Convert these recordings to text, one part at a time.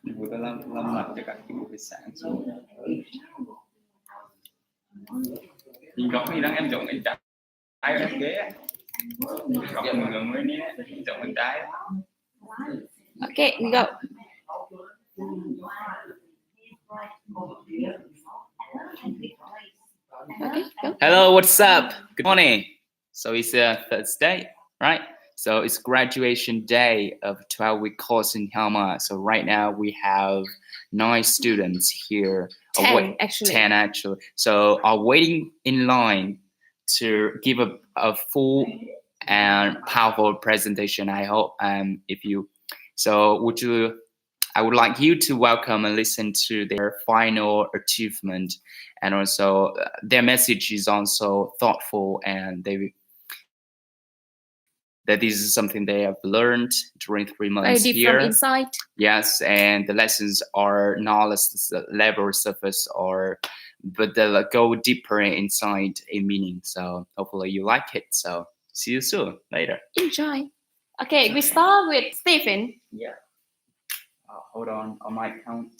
Ibu ta lâm mặt cho các cái buổi sáng xuống. Nhìn góc đi đang em giống anh trái ở em ghế á. Góc mình gần với ní giống anh trái. Okay, go. Okay, go. Hello, what's up? Good morning. So it's Thursday, right? So it's graduation day of 12-week course in Halma. So right now we have 9 students here. 10 actually. 10 actually. So are waiting in line to give a full and powerful presentation. I hope if you so I would like you to welcome and listen to their final achievement, and also their message is also thoughtful, and that this is something they have learned during 3 months Very deep here. from inside. Yes, and the lessons are not less level surface, but they go deeper inside a meaning. So hopefully you like it. So see you soon later. Enjoy. Okay, we start with Stephen. Yeah. Hold on my count.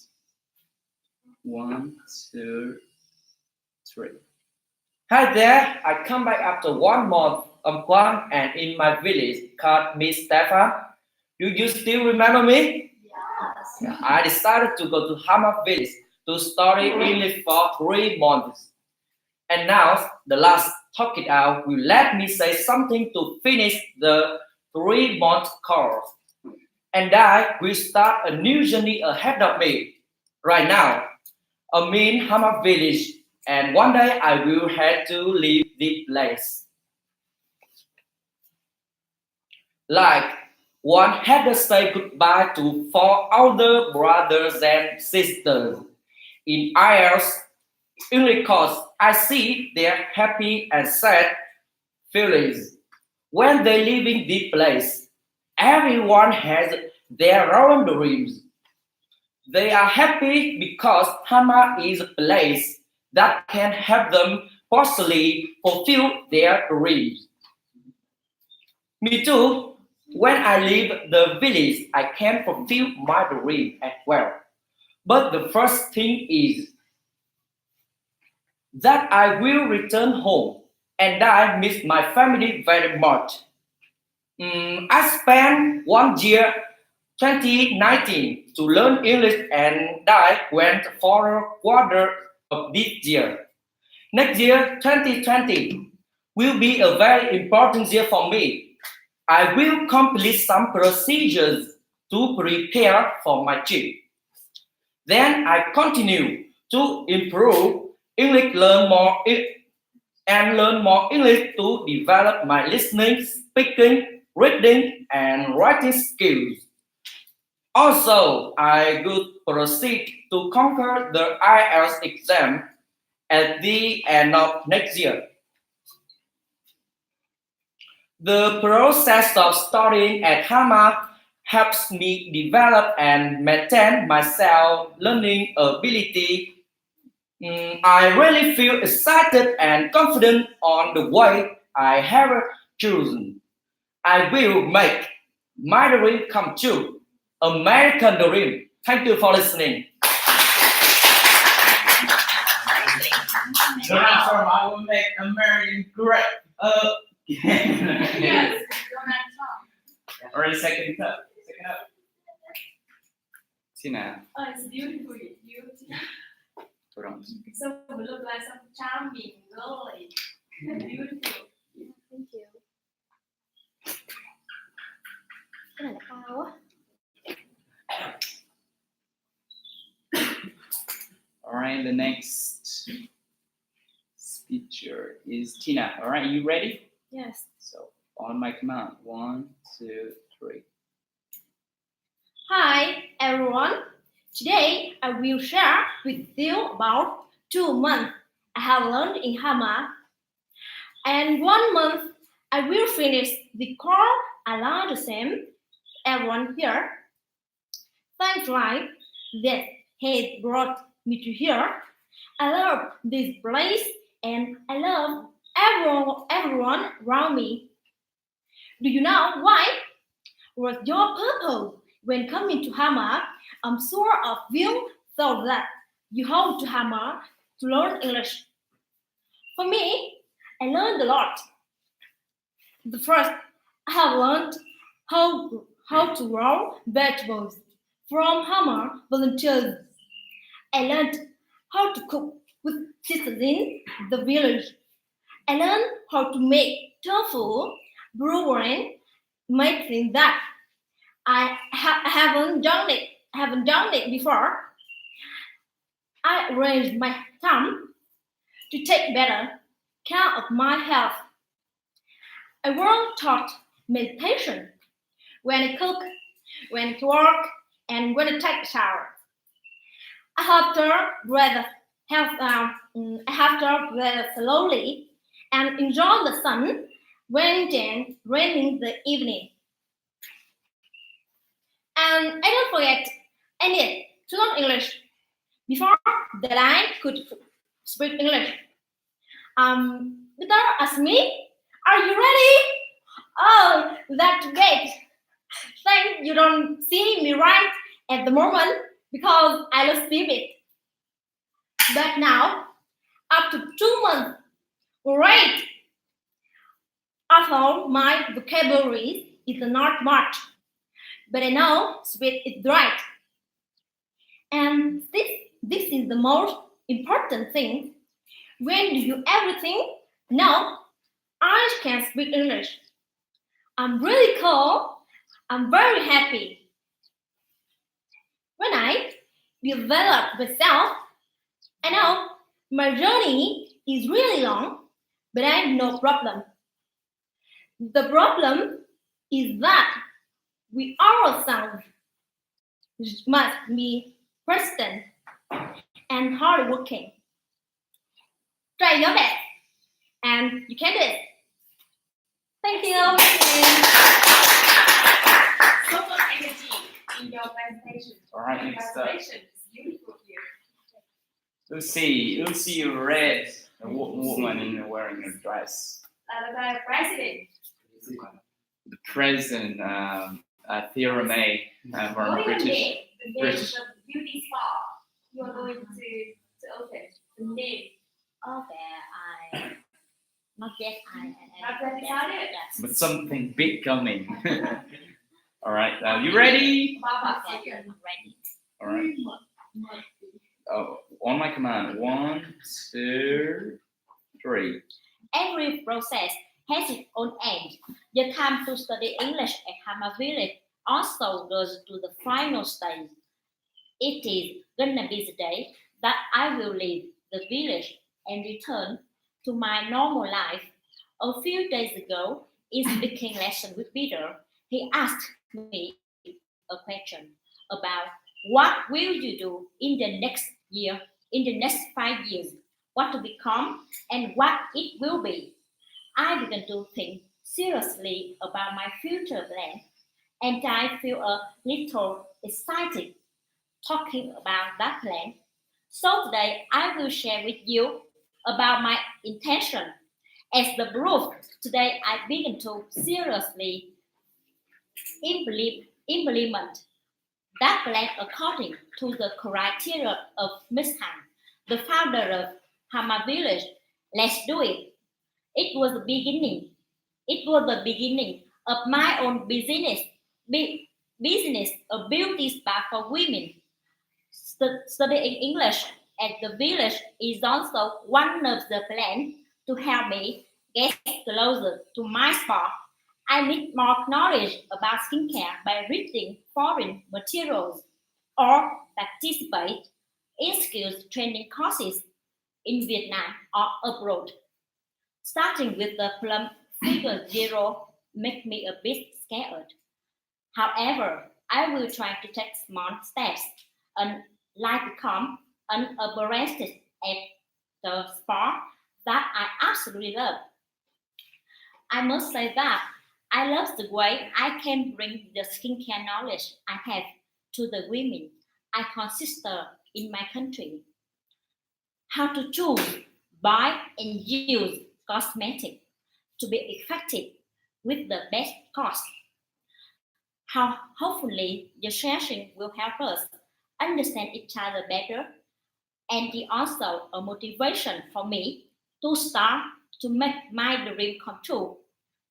1, 2, 3. Hi there, I come back after 1 month of Guam and in my village called Miss Stefan. Do you still remember me? Yes. I decided to go to Hama village to study English for 3 months. And now, the last talk it out will let me say something to finish the 3-month course. And I will start a new journey ahead of me. Right now, I'm in Hama village, and one day I will have to leave this place. Like one had to say goodbye to 4 older brothers and sisters. In IELTS English course, I see their happy and sad feelings when they leaving this place. Everyone has their own dreams. They are happy because Hama is a place that can help them partially fulfill their dreams. Me too. When I leave the village, I can fulfill my dream as well. But the first thing is that I will return home, and I miss my family very much. I spent 1 year, 2019, to learn English, and I went for a quarter of this year. Next year, 2020, will be a very important year for me. I will complete some procedures to prepare for my trip. Then I continue to improve English, learn more English to develop my listening, speaking, reading, and writing skills. Also, I would proceed to conquer the IELTS exam at the end of next year. The process of studying at Hama helps me develop and maintain my self-learning ability. I really feel excited and confident on the way I have chosen. I will make my dream come true. American dream. Thank you for listening. Donald Trump, I will make American great. Yes, Donald Trump. Or second up. Tina. Oh, it's beautiful. Hold on. So you look like some charming girl. Beautiful. Thank you. Cái này là cao á. All right, the next speaker is Tina. All right, you ready? Yes. So on my command, 1, 2, 3. Hi everyone. Today I will share with you about 2 months I have learned in Hama, and 1 month I will finish the course. I learned the same everyone here. Thanks life that has brought me to here. I love this place and I love everyone around me. Do you know why? What's your purpose when coming to Hama? I'm sure of you thought that you have to hammer to learn English. For me, I learned a lot. The first, I have learned how to grow vegetables from Hammer volunteers. I learned how to cook with sisters in the village. I learned how to make tofu, brewing, making that. I haven't done it before. I raised my thumb to take better care of my health. I was taught meditation when I cook, when I work, and when I take a shower. I have to I have to breathe slowly and enjoy the sun when then raining the evening. And I don't forget, I need to learn English before that I could speak English. Peter asked me, "Are you ready?" Oh, that's great. Thank you don't see me right at the moment because I lost speed. But now, after 2 months, great. Although my vocabulary is not much, but I know speed is right. And this is the most important thing. When you do everything, now I can speak English. I'm really cool. I'm very happy. When I develop myself, I know my journey is really long, but I have no problem. The problem is that we ourselves must be persistent and hardworking. Try your best, and you can do it. Thank you. So much energy in your presentation. All right, next up, Presentation is beautiful here. Lucy Red, a woman wearing a dress. The president. The president, Theora May, from What is the British. name? The name British. of the beauty spa you are going to open. The name. Okay, I not yet. Not yet decided? Yes. But something big coming. All right, you ready? Baba. Okay, I'm ready. All right. Oh, on my command. 1, 2, 3. Every process has its own end. The time to study English at Hammer Village also goes to the final stage. It is gonna be the day that I will leave the village and return to my normal life. A few days ago, in speaking lesson with Peter, he asked me a question about what will you do in the next year, in the next 5 years, what to become and what it will be. I began to think seriously about my future plan, and I feel a little excited talking about that plan. So today I will share with you about my intention. As the proof, today I begin to seriously implement that plan according to the criteria of Miss Han, the founder of Hama Village. Let's do it. It was the beginning. It was the beginning of my own business, a beauty spa for women. Studying English at the village is also one of the plans to help me get closer to my spa. I need more knowledge about skincare by reading foreign materials or participate in skills training courses in Vietnam or abroad. Starting with the plum figure zero makes me a bit scared. However, I will try to take small steps and like become an barista at the spa that I absolutely love. I must say that I love the way I can bring the skincare knowledge I have to the women I consider in my country. How to choose, buy, and use cosmetics to be effective with the best cost. How hopefully the session will help us understand each other better, and it also a motivation for me to start to make my dream come true.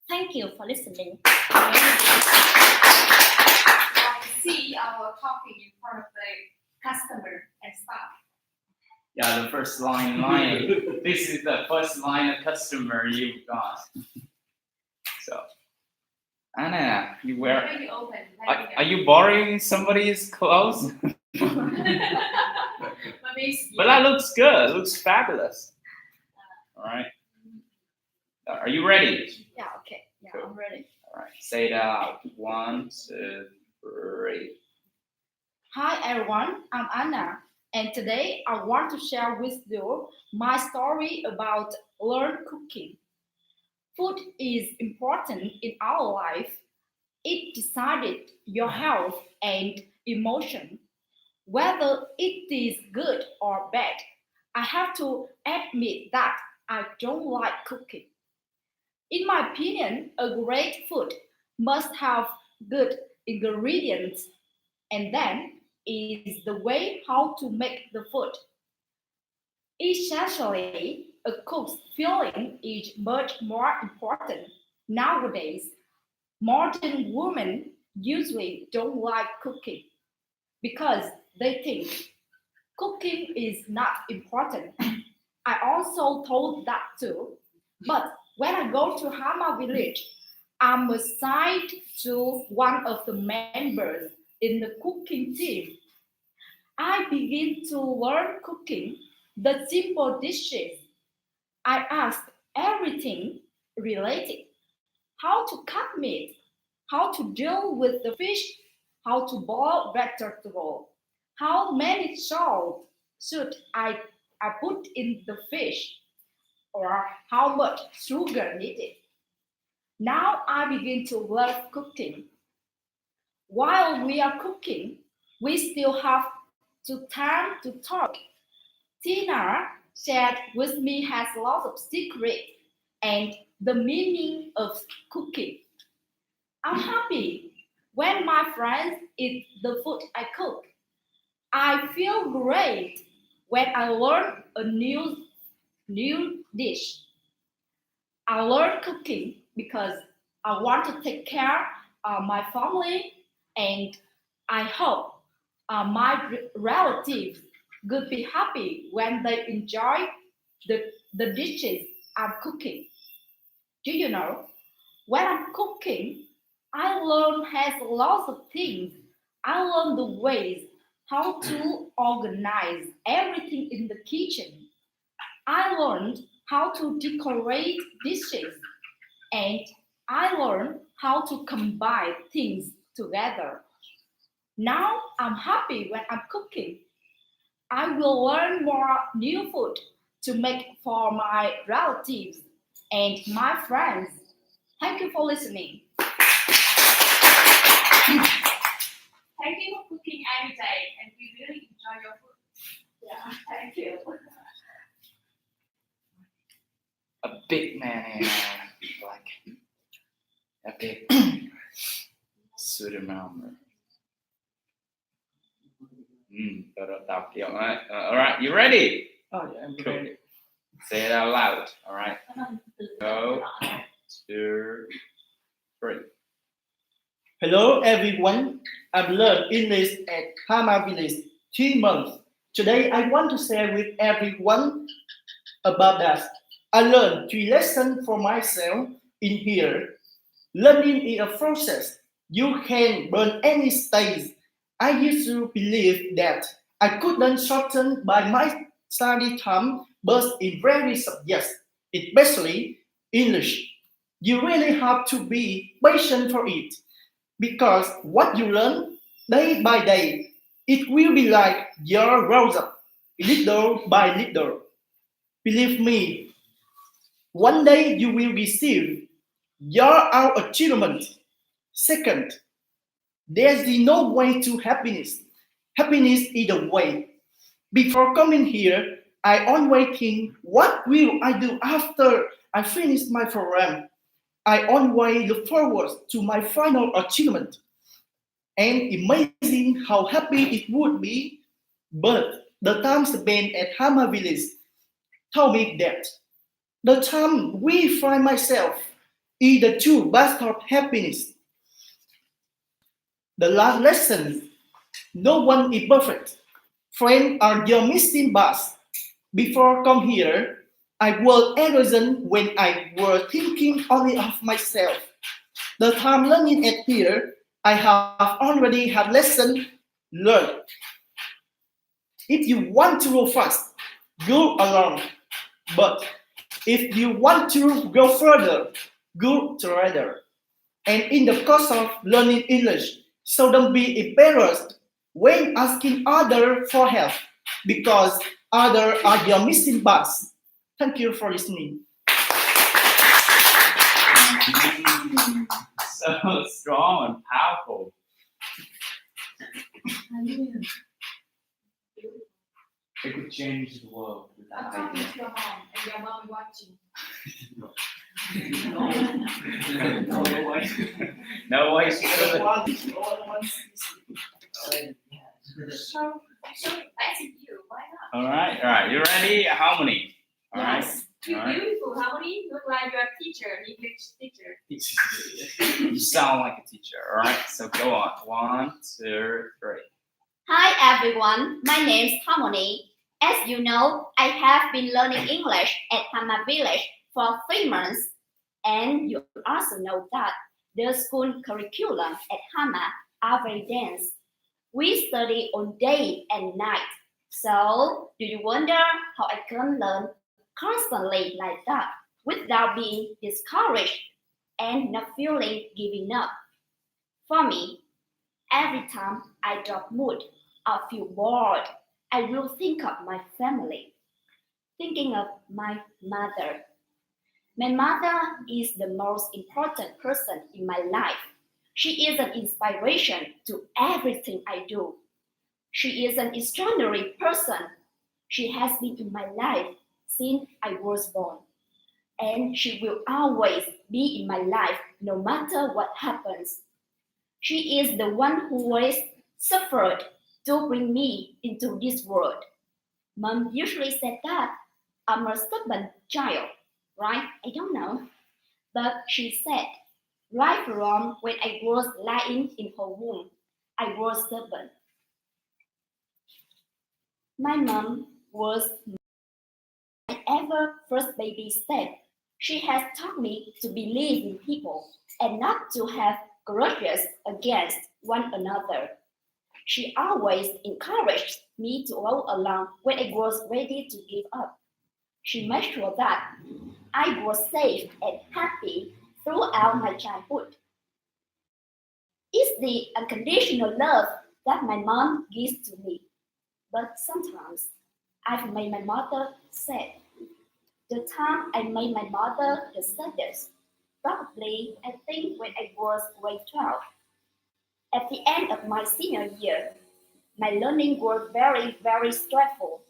Thank you for listening. I see our talking in front of the customer and staff. Yeah, the first line. This is the first line of customer you got. So, Anna, you wear. Maybe open. Are you borrowing somebody's clothes? But that looks good. It looks fabulous. All right. Are you ready? Yeah, okay. Yeah, Cool. I'm ready. All right. Say it out. 1, 2, 3. Hi everyone, I'm Anna, and today I want to share with you my story about learn cooking. Food is important in our life. It decided your health and emotion. Whether it is good or bad, I have to admit that I don't like cooking. In my opinion, a great food must have good ingredients, and then is the way how to make the food. Essentially, a cook's feeling is much more important nowadays. Modern women usually don't like cooking because they think cooking is not important. I also thought that too. But when I go to Hama village, I'm assigned to one of the members in the cooking team. I begin to learn cooking, the simple dishes. I ask everything related: how to cut meat, how to deal with the fish, how to boil vegetable, how many salt should I put in the fish, or how much sugar needed. Now I begin to love cooking. While we are cooking, we still have to time to talk. Tina shared with me has lots of secrets and the meaning of cooking. I'm happy when my friends eat the food I cook. I feel great when I learn a new dish. I learn cooking because I want to take care of my family, and I hope my relatives could be happy when they enjoy the dishes I'm cooking. Do you know? When I'm cooking, I learn has lots of things. I learn the ways how to organize everything in the kitchen. I learned how to decorate dishes, and I learned how to combine things together. Now I'm happy when I'm cooking. I will learn more new food to make for my relatives and my friends. Thank you for listening. Thank you for cooking every day, and we really enjoy your food. Yeah, thank you. A big man and like a big suit amount. All right, you ready? Oh, yeah, I'm Cool. ready. Say it out loud. All right. Go. 2, 3. Hello everyone, I've learned English at Hama Village 3 months. Today I want to share with everyone about that. I learned 3 lessons for myself in here. Learning is a process. You can burn any stage. I used to believe that I couldn't shorten by my study time, but in various subjects, especially English. You really have to be patient for it because what you learn day by day, it will be like your grows up little by little. Believe me, one day you will receive your our achievement. Second, there's no way to happiness. Happiness is the way. Before coming here, I always think, what will I do after I finish my program? I always look forward to my final achievement. and imagine how happy it would be. But the time spent at Hama village told me that the time we find myself is the true best of happiness. The last lesson: no one is perfect. Friends are your missing bus. Before come here, I was arrogant when I was thinking only of myself. The time learning at here, I have already had lesson learned. If you want to go fast, go alone. But if you want to go further, go together. And in the course of learning English, so don't be embarrassed when asking others for help, because others are your missing bus. Thank you for listening. So strong and powerful. It could change the world with I'm that talking idea. to your mom, and your mom is watching. No way she could have. So that's you. Why not? All right. You ready? Harmony. All right. Yes. You're All right. beautiful. Harmony, look like you're a teacher, English teacher. You sound like a teacher. All right. So go on. 1, 2, 3. Hi everyone, my name is Harmony. As you know, I have been learning English at Hama Village for 3 months, and you also know that the school curriculum at Hama are very dense. We study all day and night. So, do you wonder how I can learn constantly like that without being discouraged and not feeling giving up? For me, every time I drop mood or feel bored, I will think of my family, thinking of my mother. My mother is the most important person in my life. She is an inspiration to everything I do. She is an extraordinary person. She has been in my life since I was born, and she will always be in my life no matter what happens. She is the one who always suffered to bring me into this world. Mom usually said that I'm a stubborn child, right? I don't know. But she said, right from when I was lying in her womb, I was stubborn. My mom was my ever first baby step. She has taught me to believe in people and not to have grudges against one another. She always encouraged me to go along when I was ready to give up. She made sure that I was safe and happy throughout my childhood. It's the unconditional love that my mom gives to me. But sometimes I've made my mother sad. The time I made my mother the saddest, probably I think when I was grade 12. At the end of my senior year, my learning was very stressful.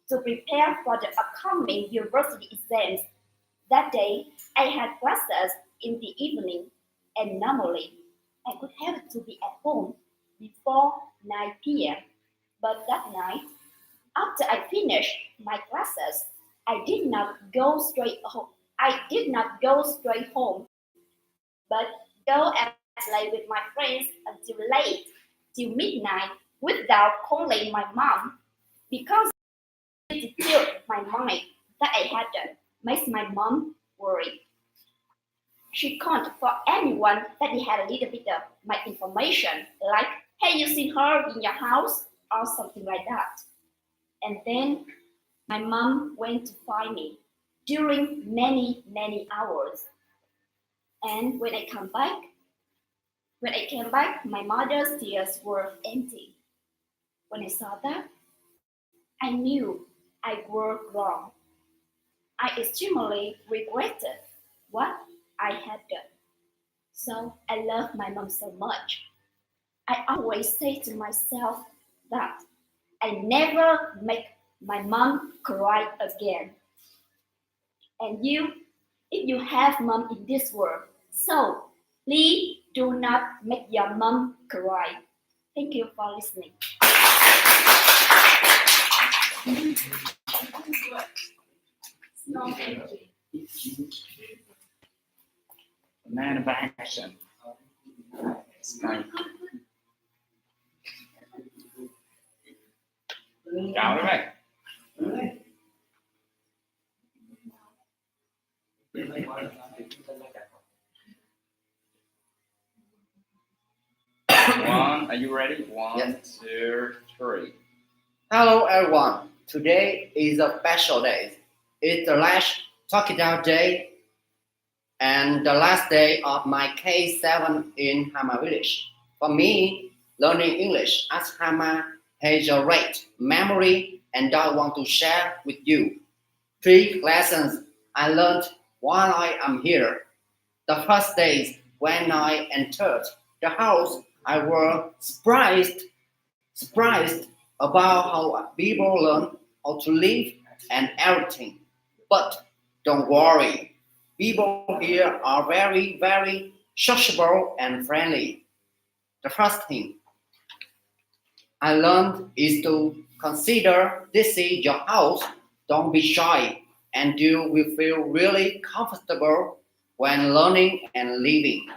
To prepare for the upcoming university exams, that day I had classes in the evening, and normally I would have to be at home before 9 p.m. But that night, after I finished my classes, I did not go straight home. I did not go straight home, but go and play with my friends until late, till midnight, without calling my mom, because it filled my mind that I hadn't makes my mom worry. She called for anyone that had a little bit of my information, like, "Hey, you seen her in your house?" or something like that. And then my mom went to find me during many hours. And when I came back, my mother's tears were empty. When I saw that, I knew I was wrong. I extremely regretted what I had done. So I love my mom so much. I always say to myself that I never make my mom cry again. And you, if you have mom in this world, so please do not make your mom cry. Thank you for listening. Strong energy. Man of action. Nice. Chào các bạn. One, are you ready? One, Yes. 2, 3. Hello everyone. Today is a special day. It's the last Talking Out day and the last day of my K7 in Hama village. For me, learning English at Hama has a great memory and I want to share with you 3 lessons I learned while I am here. The first days when I entered the house, I was surprised about how people learn how to live and everything. But don't worry, people here are very, very sociable and friendly. The first thing I learned is to consider this is your house. Don't be shy, and you will feel really comfortable when learning and living.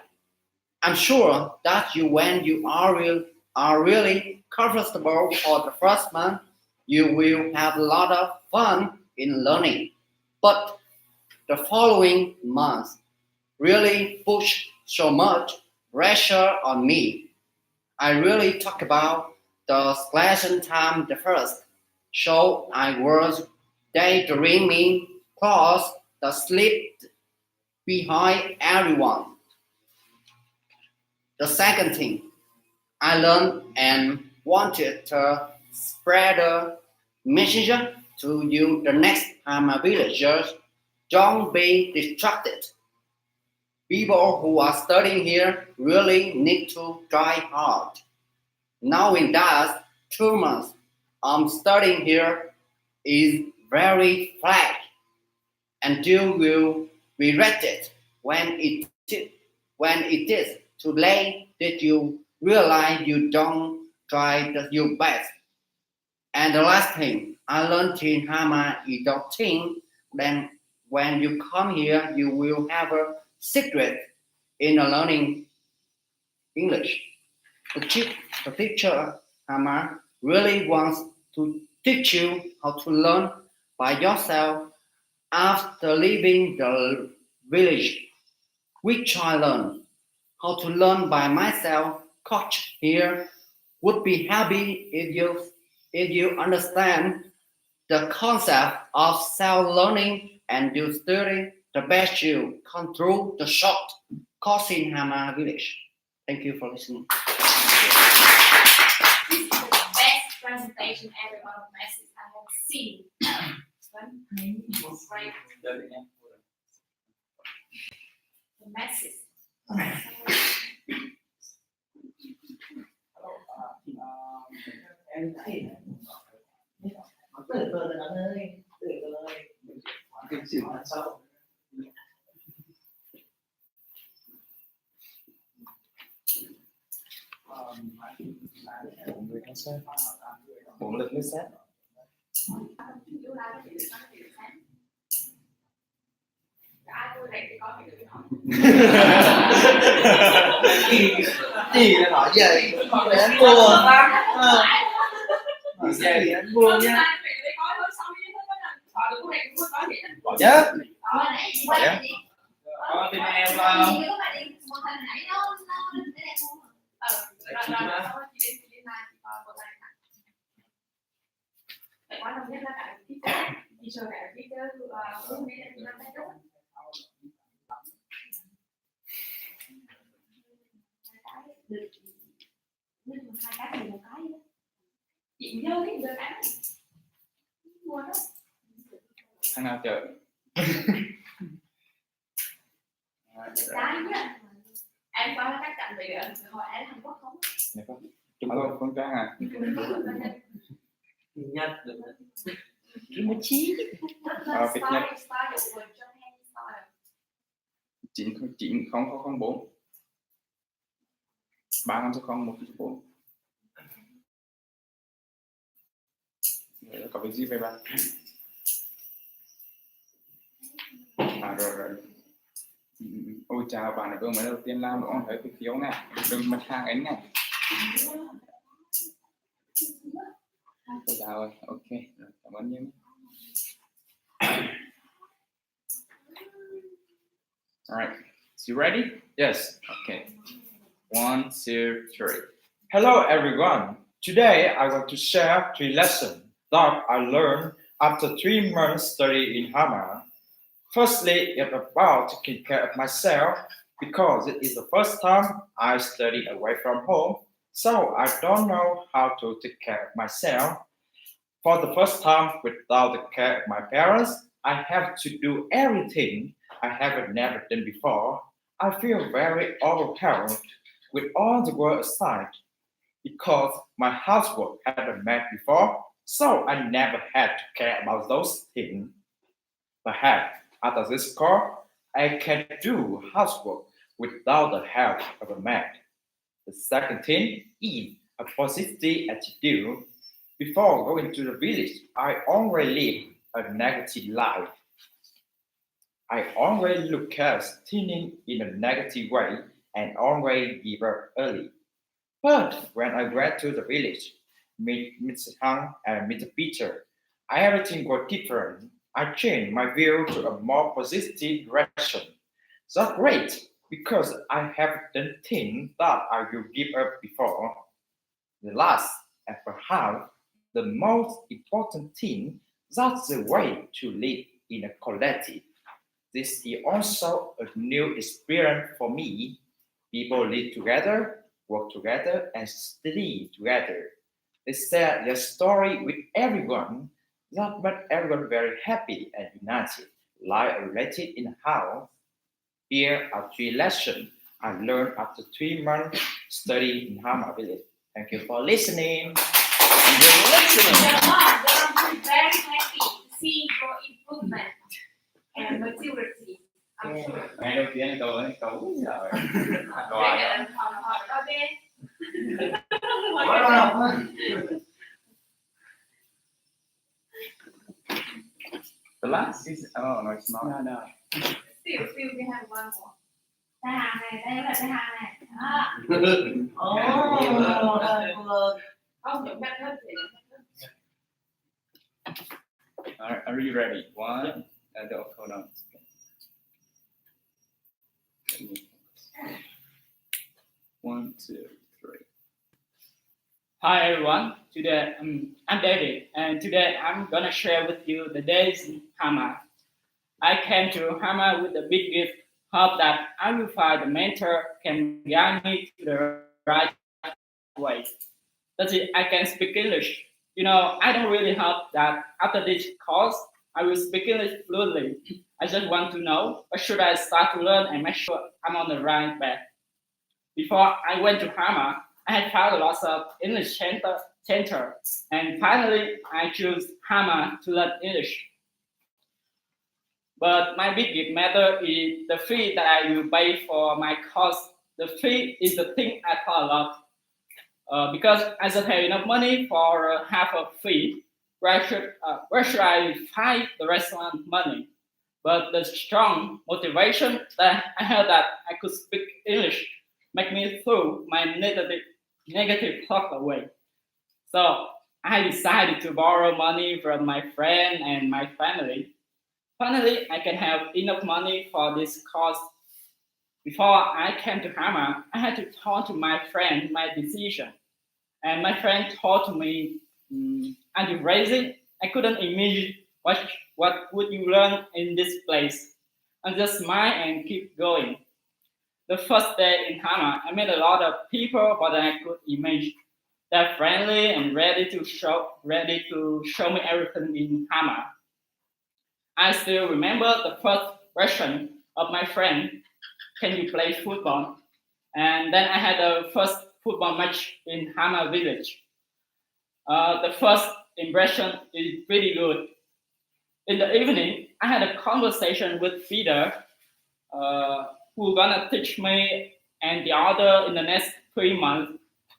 I'm sure that when you are really comfortable for the first month, you will have a lot of fun in learning. But the following months really push so much pressure on me. I really talk about the lesson time the first, so I was daydreaming cause the sleep behind everyone. The second thing I learned and wanted to spread a message to you the next time villagers don't be distracted. People who are studying here really need to try hard. Knowing that 2 months I'm studying here is very flat and you will regret it when it is too late that you realize you don't try your best. And the last thing I learned in Hama is don't think that when you come here you will have a secret in learning English. The teacher Hama really wants to teach you how to learn by yourself after leaving the village, which I learned how to learn by myself. Coach here would be happy if you understand the concept of self-learning and you study the best you can through the short course in Hama village. Thank you for listening. This is the best presentation ever on message I have seen. Great. The message. Em thấy từ từ anh ơi, từ từ cái chuyện là sau. Bốn lượt nước xét. Ai tôi này thì có thể được hỏi. Gì là nói vậy? Để anh buồn. Nói gì anh buồn nha. Dạ. Có tin em không? Quan trọng nhất là cái teacher này teacher hướng đến là năm tốt. Được. Nhưng mà hai cái thì một cái. Chị dơ đấy, dơ cái. Mua đó. Thằng nào chờ? Cái nhá. Em qua chắc chắn về hỏi em Hàn Quốc không? Trung Quốc con trang à? Nhật được. Một chí. Việt Nhật. 90004 3500 104. Có việc gì vậy bạn? Rồi. Ôi chào bạn này, vừa mới đầu tiên làm con thấy cái phiếu này, đừng mặt hàng ấy này. Ôi chào ơi, ok, rồi, cảm ơn nhé. All right, so you ready? Yes. Okay. 1, 2, 3. Hello everyone. Today I want to share 3 lessons that I learned after 3 months study in Hama. Firstly, it's about taking care of myself because it is the first time I study away from home, so I don't know how to take care of myself. For the first time without the care of my parents, I have to do everything I haven't never done before. I feel very overwhelmed with all the work aside because my housework hadn't met before, so I never had to care about those things. Perhaps after this course, I can do housework without the help of a maid. The second thing is a positive attitude. Before going to the village, I always lived a negative life. I always look at things in a negative way and always give up early. But when I went to the village, meet Mr. Hang and Mr. Peter, everything was different. I changed my view to a more positive direction. That's great because I have done things that I will give up before. The last and perhaps the most important thing, that's the way to live in a collective. This is also a new experience for me. People live together, work together, and study together. They share their story with everyone. That made everyone very happy and united, like a relative in a house. Here are 3 lessons I learned after 3 months studying in Hama village. Thank you for listening. The mom is very happy to see your improvement and maturity. I'm sure. Ngày đầu tiên cậu ấy cậu rồi. Bây giờ là họ có bên. The last is no, it's not. No. Still we have one more. Cái hàng này, đây là cái hàng này. Đó. Ông chuẩn bị hết thì Are you ready? One. Hold on. One, two, three. Hi everyone, today I'm David and today I'm gonna share with you the days in Hama. I came to Hama with a big gift, hope that I will find a mentor can guide me to the right way. That's it, I can speak English. You know, I don't really hope that after this course I will speak English fluently. I just want to know what should I start to learn and make sure I'm on the right path. Before I went to Hama, I had found lots of English center, and finally I chose Hama to learn English. But my big matter is the fee that I will pay for my course. The fee is the thing I thought a lot because I don't have enough money for half a fee. Where should I find the rest of the money? But the strong motivation that I had that I could speak English make me throw my negative thought away. So I decided to borrow money from my friend and my family. Finally, I can have enough money for this course. Before I came to Hama, I had to talk to my friend my decision. And my friend told me, are you crazy? I couldn't imagine what would you learn in this place. And just smile and keep going. The first day in Hama, I met a lot of people, but I could imagine they're friendly and ready to show me everything in Hama. I still remember the first question of my friend, can you play football? And then I had the first football match in Hama village. The first impression is pretty good. In the evening, I had a conversation with Peter, who gonna teach me and the other in the next 3 months.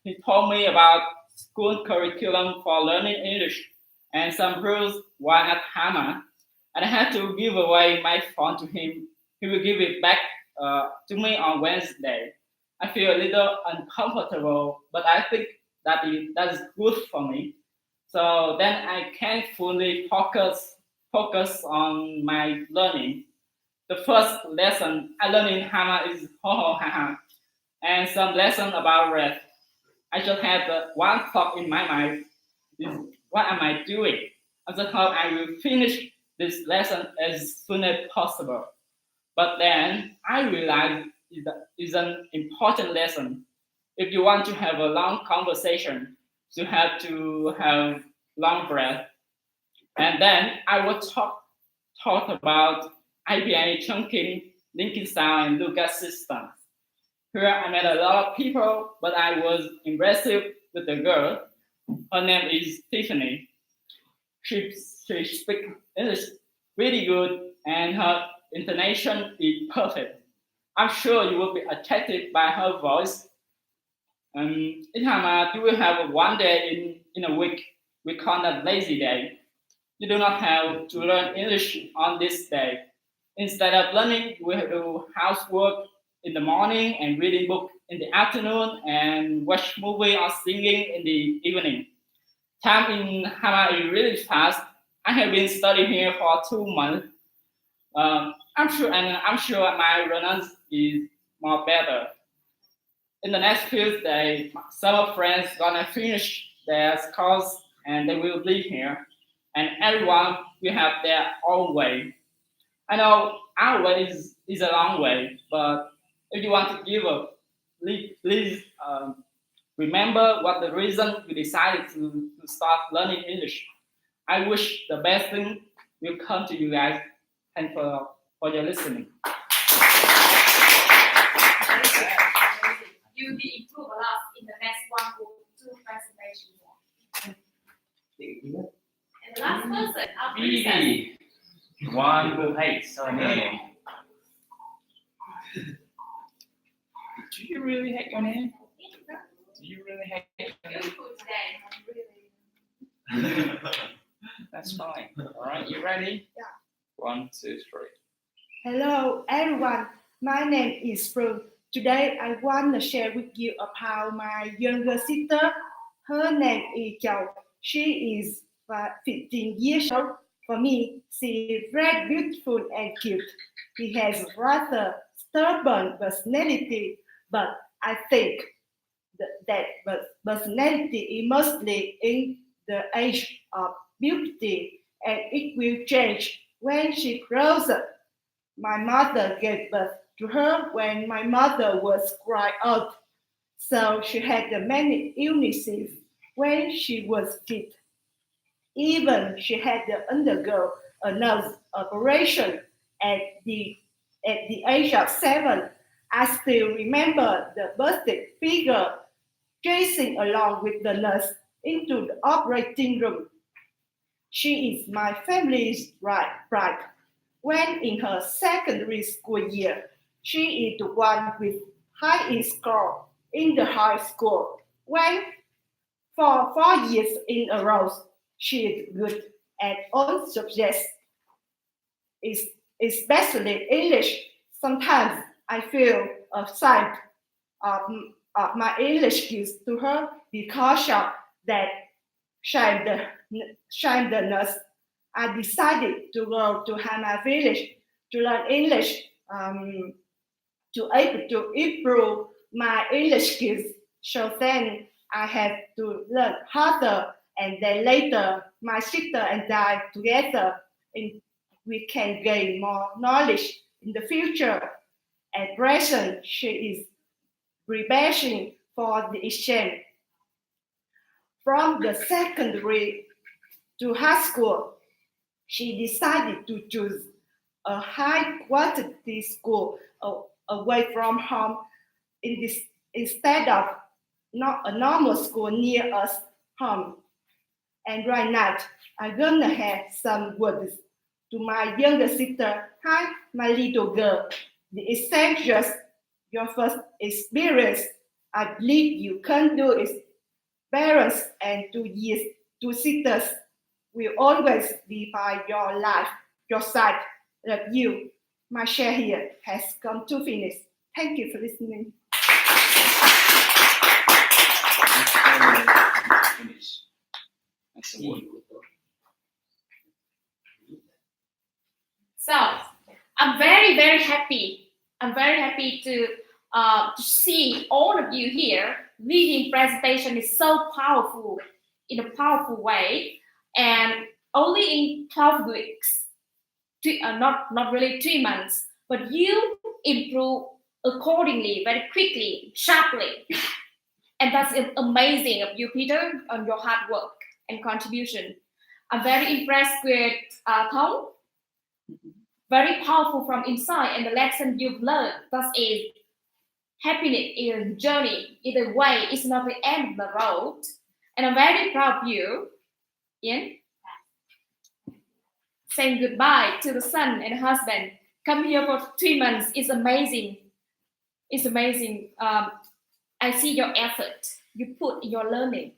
He told me about school curriculum for learning English and some rules while at Hama, and I had to give away my phone to him. He will give it back to me on Wednesday. I feel a little uncomfortable, but I think that is good for me. So then I can fully focus on my learning. The first lesson I learned in Hama is ho ho ha ha, and some lesson about rest. I just had one thought in my mind: is what am I doing? I just hope I will finish this lesson as soon as possible. But then I realized it's an important lesson. If you want to have a long conversation, you have to have long breath. And then I will talk about IPA chunking, linking sound, and Lucas systems. Here I met a lot of people, but I was impressed with the girl. Her name is Tiffany. She speaks English really good, and her intonation is perfect. I'm sure you will be attracted by her voice. In Hama, you will have one day in a week. We call that lazy day. You do not have to learn English on this day. Instead of learning, you will do housework in the morning and reading book in the afternoon and watch movie or singing in the evening. Time in Hama is really fast. I have been studying here for 2 months. I'm sure my Renaissance is more better. In the next few days, some friends gonna finish their course and they will leave here, and everyone will have their own way. I know our way is a long way, but if you want to give up, please remember what the reason you decided to start learning English. I wish the best thing will come to you guys. Thanks for your listening. You will improve a lot in the next 1 or 2 presentations. And the last person, our princess. Phoebe. One pace. So annoying. Do you really hate your name? Do you really hate your name? Beautiful today. That's fine. All right, you ready? Yeah. 1, 2, 3. Hello, everyone. My name is Prue. Today, I want to share with you about my younger sister. Her name is Chao. She is 15 years old. For me, she is very beautiful and cute. She has rather stubborn personality, but I think that personality is mostly in the age of puberty, and it will change when she grows up. My mother gave birth to her when my mother was quite old, so she had many illnesses when she was kid. Even she had to undergo a nose operation at the age of 7. I still remember the busted figure chasing along with the nurse into the operating room. She is my family's pride. When in her secondary school year, she is the one with highest score in the high school. When for 4 years in a row, she is good at all subjects, especially English. Sometimes I feel ashamed of my English skills to her because of that shyness. I decided to go to Hama village to learn English, to able to improve my English skills. So then I had to learn harder, and then later my sister and I together, and we can gain more knowledge in the future. At present, she is preparing for the exchange. From the secondary to high school, she decided to choose a high quality school away from home instead of not a normal school near us home. And right now, I'm gonna have some words to my younger sister. Hi, my little girl. The exam is just your first experience. I believe you can do it. Parents and 2 sisters will always be by your life, your side, that you, my share here, has come to finish. Thank you for listening. Finish. Excellent. So I'm very, very happy. I'm very happy to see all of you here. Reading presentation is so powerful in a powerful way, and only in 12 weeks, not really 3 months, but you improve accordingly, very quickly, sharply, and that's amazing of you, Peter, on your hard work and contribution. I'm very impressed with Thong. Very powerful from inside, and the lesson you've learned. That is, happiness is a journey. Either way, it's not the end of the road. And I'm very proud of you. Ian, saying goodbye to the son and husband. Come here for 3 months. It's amazing. It's amazing. I see your effort you put in your learning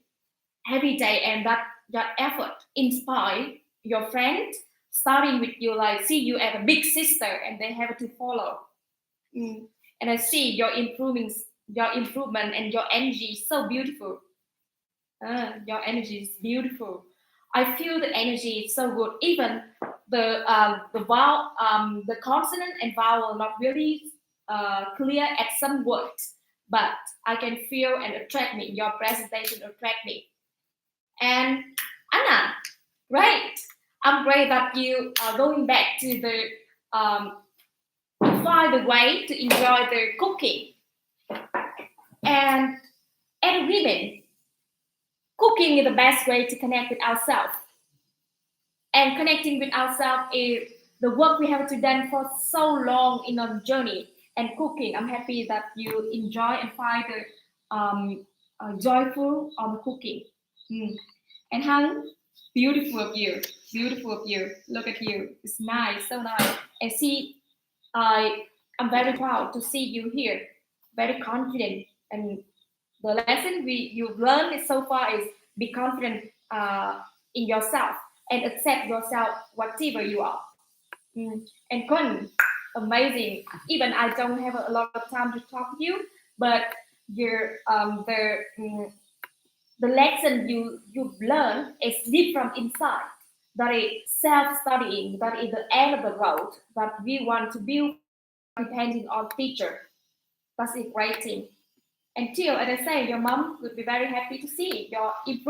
every day, and that effort inspire your friend, starting with you, like see you as a big sister, and they have to follow. And I see your improvement, and your energy is so beautiful. Your energy is beautiful. I feel the energy is so good. Even the vowel, the consonant and vowel not really clear at some words, but I can feel and attract me. Your presentation attract me. And Anna, great. I'm great that you are going back to the find a way to enjoy the cooking. And as women, cooking is the best way to connect with ourselves. And connecting with ourselves is the work we have to do for so long in our journey. And cooking, I'm happy that you enjoy and find the joyful on cooking. And how beautiful of you, beautiful of you. Look at you, it's nice, so nice. And see, I'm very proud to see you here, very confident. And the lesson you've learned so far is be confident in yourself and accept yourself whatever you are. And Kun, amazing. Even I don't have a lot of time to talk to you, but your the lesson you've learned is deep from inside. That is self-studying. That is the end of the road that we want to build, depending on teacher. That's a great thing. Until, as I say, your mom would be very happy to see your improvement.